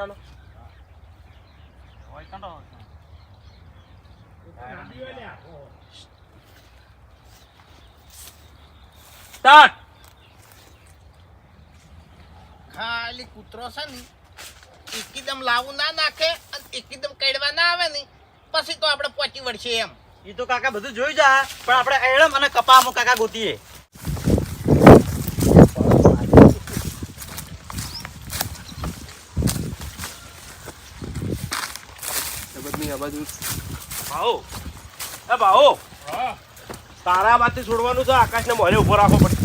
છોકરાનો સ્ટાર્ટ. ખાલી કૂતરો છે ને એકદમ લાવું ના નાખે અને એકદમ કડવા ના આવે ને પછી તો આપણે પહોંચી વળશે એમ. એ તો કાકા બધું જોઈ જા, પણ આપણે એળમ અને કપામાં કાકા ગોતીએ. ભાવો તારા બાજુ છોડવાનું છે, આકાશને મોરે ઉભો રાખવો પડશે.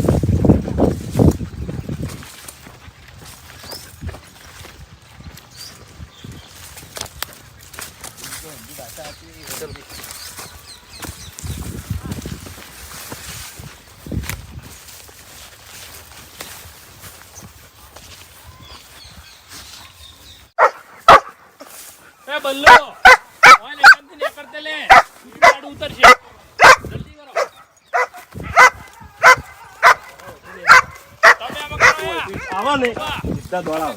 બલ્લો કરતે લે ઉતરશે. આવો ને સીધા દોડાવો.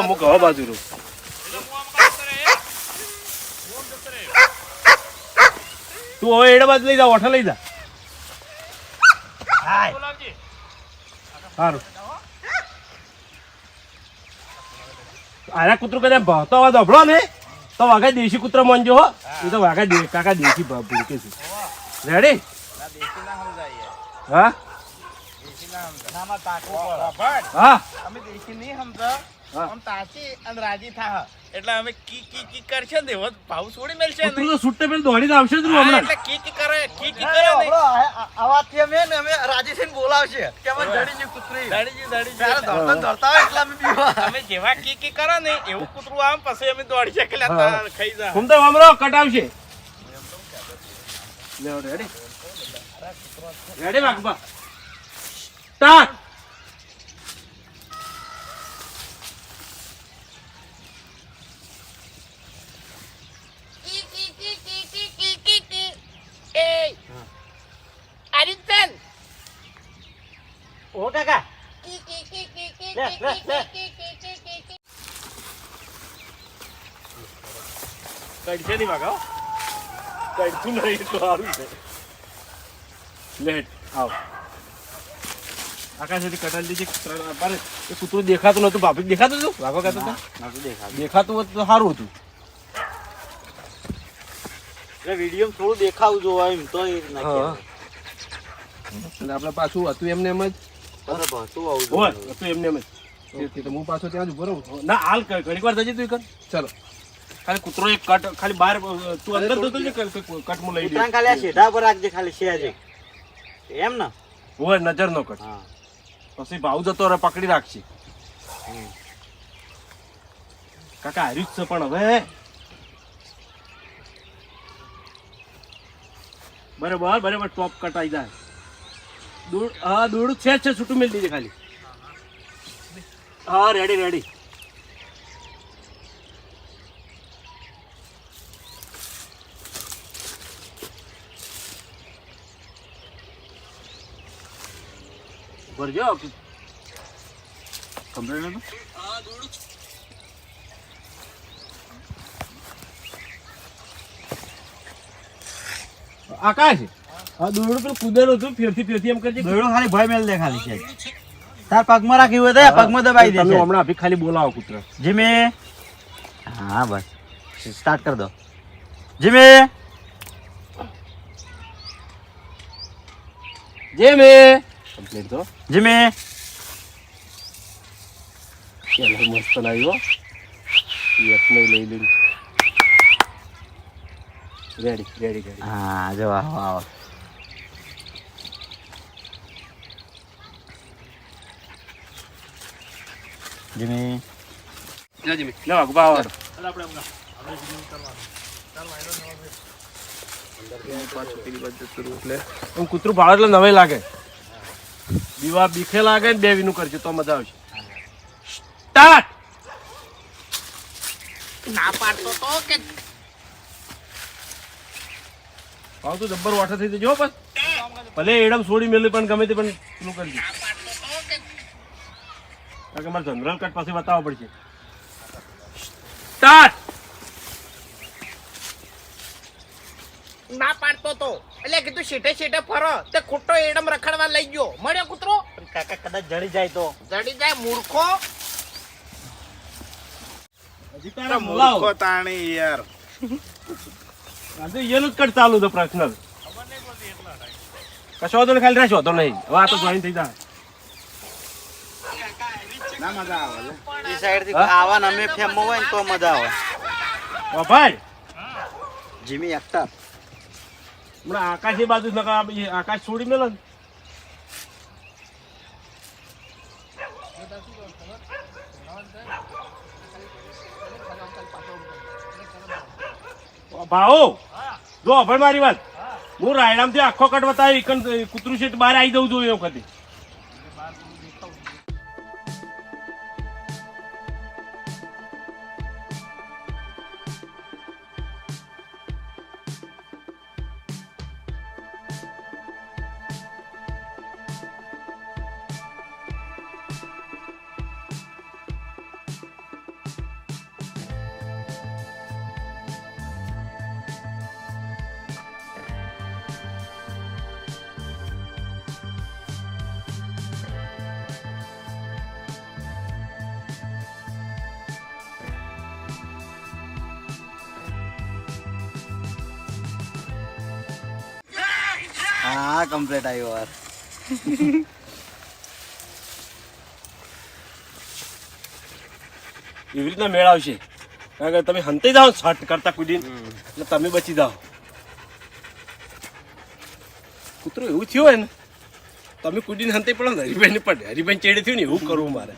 હું કહો બાજુ તું હવે એડા બાજુ લઈ જા, ઓઠા લઈ જા. સારું આના કૂતરું કદાચ ભાવતો અવાજ અભળો ને તો વાઘા દેશી કૂતરો માનજો હો. એ તો વાઘા કાકા દેશી ભાવ ભૂલકે છે. રેડી? હા હા અમે દેશી નહીં સમજો આમ તાસી અને રાજી થા એટલે અમે કી કી કી કરશે ને એવો ભાવ છોડી મેલશે ને. કૂતરું તો છૂટે પેલા દોડીને આવશે જ હમણાં. એટલે કી કી કરે કી કી કરે ને આવાથી અમે રાજી થઈને બોલાવશે કે અમે દડીજી કૂતરી દડી દોડતા હોય એટલે અમે બીવા. અમે જેવા કી કી કરે ને એવું કૂતરું આમ પછી અમે દોડી શકે ખાઈ જા. હું તો હમરો કટાવશે. લેવો રેડી રેડી વાગબા સ્ટાર્ટ. ઓ કાકા કડશે નહીં વાગા, કડતું નહીં તો સારું છે. લેટ આવ આકાશથી કટાલ દીધી. એ કૂતરું દેખાતું નતું, ભાભી દેખાતું હતું, વાઘો કહેતો હતો દેખાતું હોત તો સારું હતું. વિડીયો થોડું દેખાવું જોવા એમ તો આપણે પાછું હતું એમને એમ જ. હતું એમને એમ જ. હું પાછો ત્યાં જ ઉભો રહું ના. હાલ ઘણી વાર જજે તું કર. ચાલો ખાલી કૂતરો એક કટ ખાલી બહાર તું અંદર તો કટ હું લઈ લઉં. ખાલી સીધા પર રાખજે, ખાલી છે એમ ને. હોય નજર નો કટ. પછી ભાવ જતો રહે પકડી રાખશે. કાકા હાર્યું જ છે પણ હવે બરાબર બરાબર ટોપ કટ આવી જાય. હા દોડું છે છૂટું મેળ દીધે ખાલી. હા રેડી રેડી. ભરજો કમ્પ્લેટ હતું. આકાશ હા દોડું પેલું કુદેલું હતું ફેરથી એમ કરજે. દોડું ખાલી ભય મેલ દે ખાલી છે. તાર પગમાં રાખ્યું હોય તો પગમાં દબાઈ દે. તમે હમણાં અભી ખાલી બોલાવો કૂતરા. જીમે હા બસ સ્ટાર્ટ કર દો. જીમે જીમે કમ્પ્લીટ તો જીમે ચાલો મસ્ત લાવ્યો. એક નહીં લઈ લઈ. Ready ready ready. હા જો આવો આવો. જીમે જા જીમે લે વાગો બાવ આપણે કૂતરું ભાવ એટલે નવે લાગે. દીવા બીખે લાગે ને બે વીનું કરજો તો મજા આવશે. સ્ટાર્ટ. ના પાડતો તો કે ભાવ તો જબ્બર વાઠા થઈ જજો બસ. ભલે એડમ છોડી મેળવી પણ ગમે તે પણ પેલું કરજો. કારણ કે મારે જનરલ કટ પાસે બતાવવા પડશે. સ્ટાર્ટ. ના પાડતો તો એટલે કીધું શેઠે શેઠે ફરો તે ખોટો એડમ રખડવા લઈ ગયો મળ્યો કૂતરો કાકા કદાચ જડી જાય તો જડી જાય મૂર્ખો હજી તારા મોલાઓ. મૂર્ખો તાણી યાર આજે એનું જ કટ ચાલુ હતો પ્રશ્ન. કશો વાંધો નહીં, ખાલી રહેશો તો નહીં. હવે આ તો જોઈન થઈ જાય. ના મજા આવે લે. એ સાઈડ થી આવા ને અમે ફેમો હોય ને તો મજા આવે. ભાઈ જીમી એક્ટર હમણાં આકાશ એ બાજુ નકા આકાશ છોડી મેલો ને. ભાઓ જો ભાઈ મારી વાત, હું રાયડામથી આખો કટ બતાવી કૂતરું છે બહાર આવી દઉં છું એ વખતે. હા કમ્પ્લીટ આવ્યો યાર. એવી રીતના મેળ આવશે, કારણ કે તમે હંતાઈ જાઓ શર્ટ કરતા કુદીને એટલે તમે બચી જાઓ. કૂતરું એવું થયું હોય ને તમે કુદીને હંતાઈ પડો ને હરિભાઈ ને પડે, હરિભાઈ ચેડે થયું ને એવું કરવું મારે.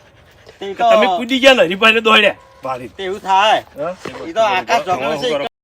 તે તમે કૂદી ગયા ને હરિભાઈ ને દોડ્યા ભારી એવું થાય. હા એ તો આકાશ જોગણો છે.